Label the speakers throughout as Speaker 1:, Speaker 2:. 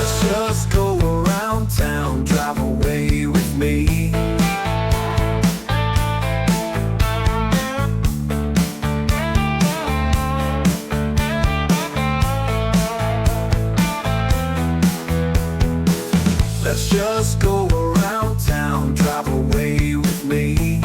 Speaker 1: Let's just go around town, drive away with me. Let's just go around town, drive away with me.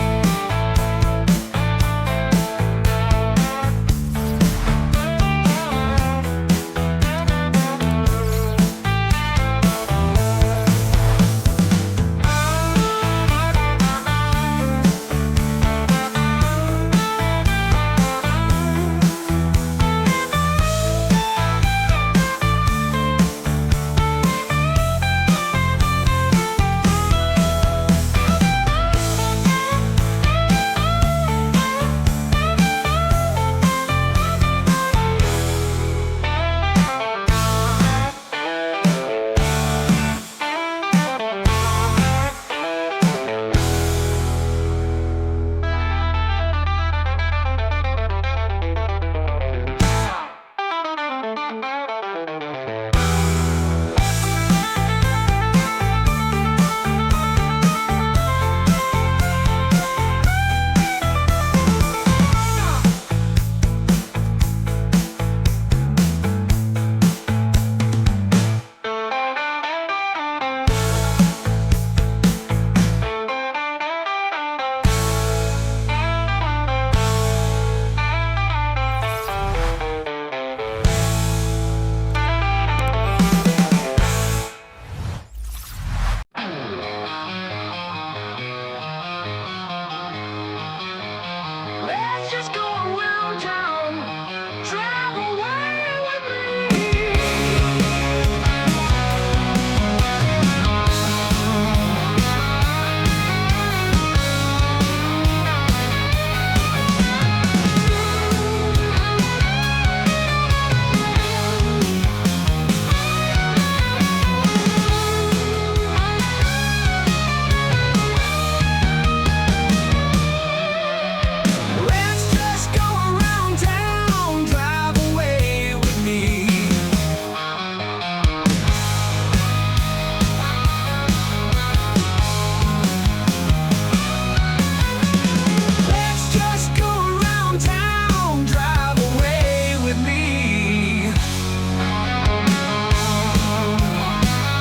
Speaker 2: Let's just go around town, drive away with me. Let's just go around town, drive away with me. Let's just go around town, drive away with me. Let's just go around town, drive away with me.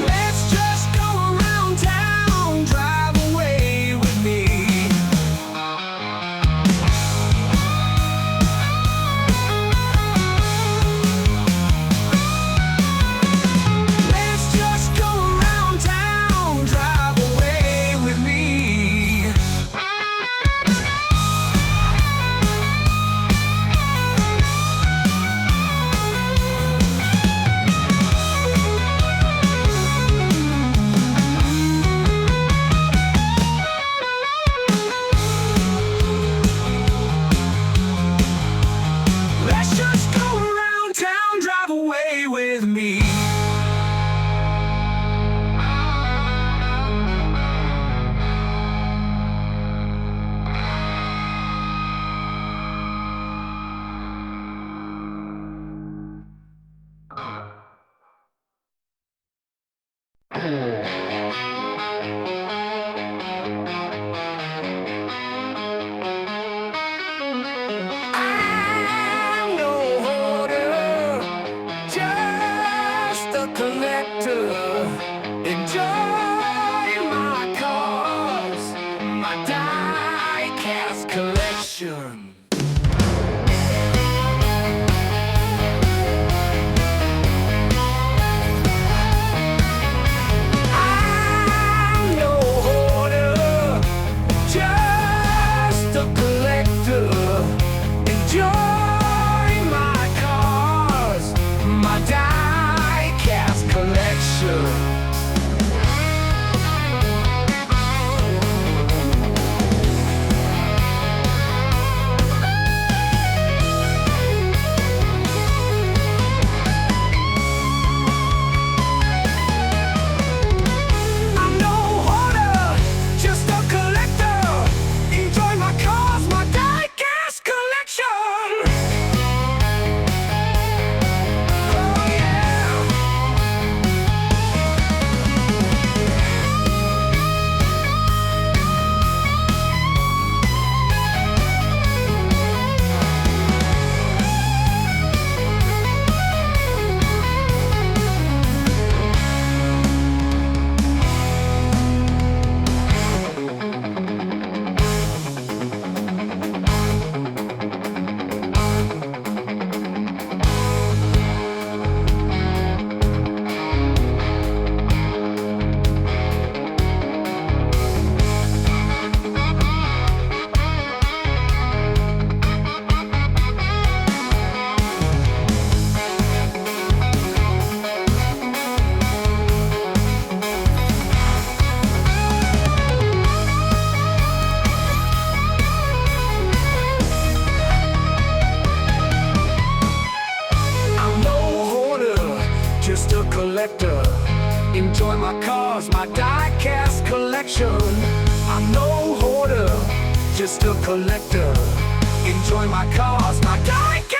Speaker 2: Let's just go around town, drive away with me. Let's just go around town, drive away with me. collector. Enjoy my cars, my die-cast collection. I'm no hoarder, just a collector. Enjoy my cars, my die-cast collection. I'm no hoarder, just a collector. Enjoy my cars, my die-cast collection. Oh yeah. I'm no hoarder, just a collector. Enjoy my cars, my die-cast collection. I'm no hoarder, just a collector. Enjoy my cars, my die-cast